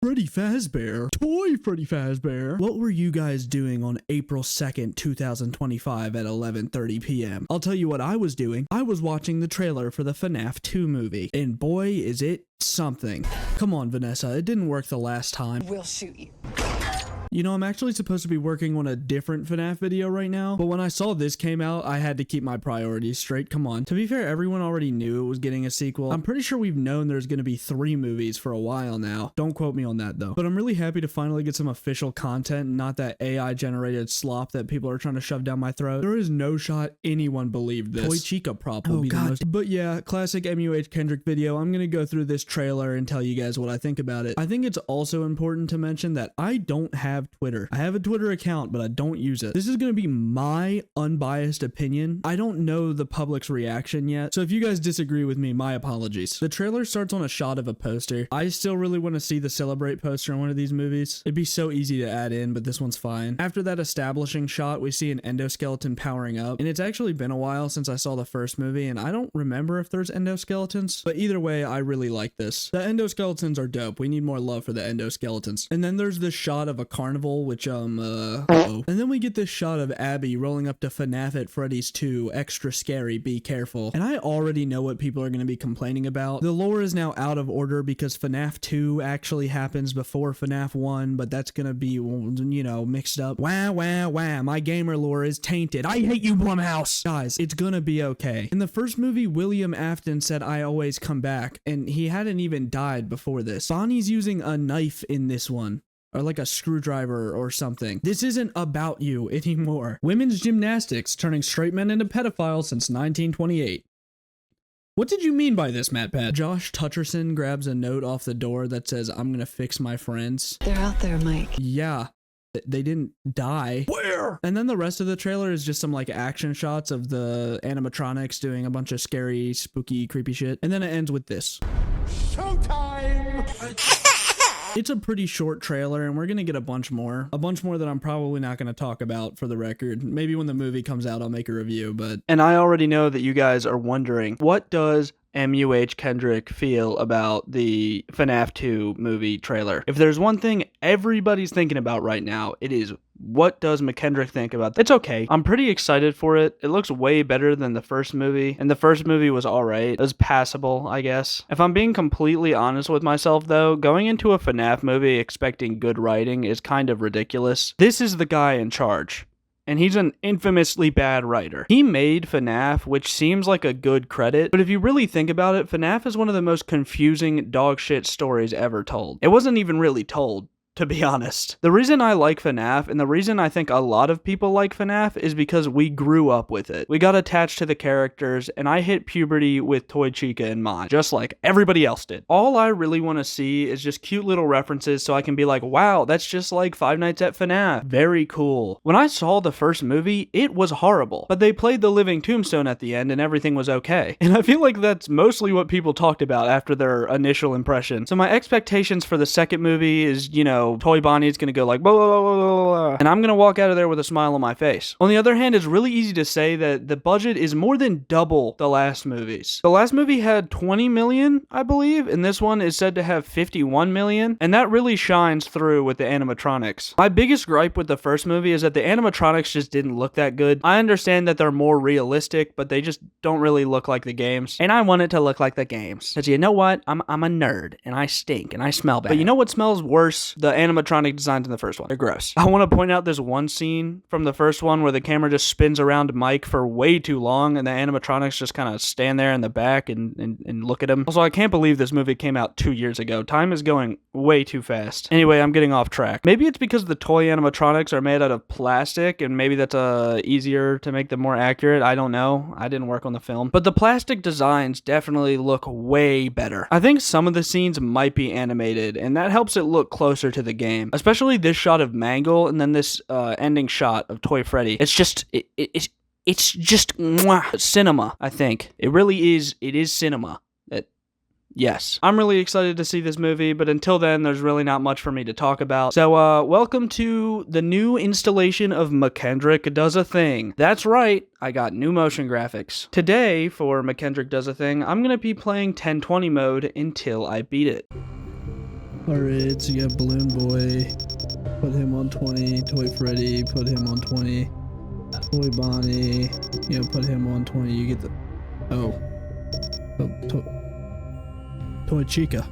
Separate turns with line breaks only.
Freddy Fazbear? Toy Freddy Fazbear? What were you guys doing on April 2nd, 2025 at 11:30 p.m.? I'll tell you what I was doing. I was watching the trailer for the FNAF 2 movie, and boy, is it something. Come on, Vanessa, it didn't work the last time.
We'll shoot you.
You know, I'm actually supposed to be working on a different FNAF video right now, but when I saw this came out, I had to keep my priorities straight. Come on. To be fair, everyone already knew it was getting a sequel. I'm pretty sure we've known there's gonna be 3 movies for a while now. Don't quote me on that though. But I'm really happy to finally get some official content, not that AI generated slop that people are trying to shove down my throat. There is no shot anyone believed this. Toy Chica prop will be the most. But yeah, classic MuhKendric video. I'm gonna go through this trailer and tell you guys what I think about it. I think it's also important to mention that I don't have Twitter. I have a Twitter account, but I don't use it. This is going to be my unbiased opinion. I don't know the public's reaction yet, so if you guys disagree with me, my apologies. The trailer starts on a shot of a poster. I still really want to see the Celebrate poster in one of these movies. It'd be so easy to add in, but this one's fine. After that establishing shot, we see an endoskeleton powering up, and it's actually been a while since I saw the first movie, and I don't remember if there's endoskeletons, but either way, I really like this. The endoskeletons are dope. We need more love for the endoskeletons. And then there's this shot of a carnival, which, and then we get this shot of Abby rolling up to FNAF at Freddy's 2, extra scary, be careful. And I already know what people are going to be complaining about. The lore is now out of order because FNAF 2 actually happens before FNAF 1, but that's going to be, you know, mixed up. Wah, wah, wah, my gamer lore is tainted. I hate you, Blumhouse! Guys, it's gonna be okay. In the first movie, William Afton said, "I always come back," and he hadn't even died before this. Bonnie's using a knife in this one. Or like a screwdriver or something. This isn't about you anymore. Women's gymnastics turning straight men into pedophiles since 1928. What did you mean by this, MatPat? Josh Tutcherson grabs a note off the door that says, "I'm gonna fix my friends."
They're out there, Mike.
Yeah. They didn't die. Where? And then the rest of the trailer is just some like action shots of the animatronics doing a bunch of scary, spooky, creepy shit. And then it ends with this. Showtime! It's a pretty short trailer, and we're gonna get a bunch more that I'm probably not gonna talk about for the record. Maybe when the movie comes out, I'll make a review, but... And I already know that you guys are wondering, what does MuhKendric feel about the FNAF 2 movie trailer? If there's one thing everybody's thinking about right now, it is, what does MuhKendric think about that? It's okay. I'm pretty excited for it. It looks way better than the first movie, and the first movie was alright. It was passable, I guess. If I'm being completely honest with myself, though, going into a FNAF movie expecting good writing is kind of ridiculous. This is the guy in charge. And he's an infamously bad writer. He made FNAF, which seems like a good credit, but if you really think about it, FNAF is one of the most confusing dogshit stories ever told. It wasn't even really told, to be honest. The reason I like FNAF, and the reason I think a lot of people like FNAF, is because we grew up with it. We got attached to the characters, and I hit puberty with Toy Chica in mind, just like everybody else did. All I really want to see is just cute little references so I can be like, wow, that's just like Five Nights at FNAF. Very cool. When I saw the first movie, it was horrible, but they played the living tombstone at the end and everything was okay. And I feel like that's mostly what people talked about after their initial impression. So my expectations for the second movie is, you know, Toy Bonnie's gonna go like blah, blah, blah, blah, blah, and I'm gonna walk out of there with a smile on my face. On the other hand, it's really easy to say that the budget is more than double the last movie's. The last movie had 20 million, I believe, and this one is said to have 51 million, and that really shines through with the animatronics. My biggest gripe with the first movie is that the animatronics just didn't look that good. I understand that they're more realistic, but they just don't really look like the games, and I want it to look like the games. Because you know what? I'm a nerd, and I stink, and I smell bad. But you know what smells worse? The animatronic designs in the first one. They're gross. I want to point out this one scene from the first one where the camera just spins around Mike for way too long and the animatronics just kind of stand there in the back and look at him. Also, I can't believe this movie came out 2 years ago. Time is going way too fast. Anyway, I'm getting off track. Maybe it's because the toy animatronics are made out of plastic and maybe that's easier to make them more accurate. I don't know. I didn't work on the film. But the plastic designs definitely look way better. I think some of the scenes might be animated and that helps it look closer to the game, especially this shot of Mangle and then this ending shot of Toy Freddy. It's just it's just mwah, cinema. I think it really is. It is cinema. Yes, I'm really excited to see this movie, but until then, there's really not much for me to talk about. So, welcome to the new installation of MuhKendric Does a Thing. That's right, I got new motion graphics. Today, for MuhKendric Does a Thing, I'm gonna be playing 1020 mode until I beat it. Alright, so you got Balloon Boy. Put him on 20. Toy Freddy, put him on 20. Toy Bonnie, you know, put him on 20. You get the... Oh. Toy Chica.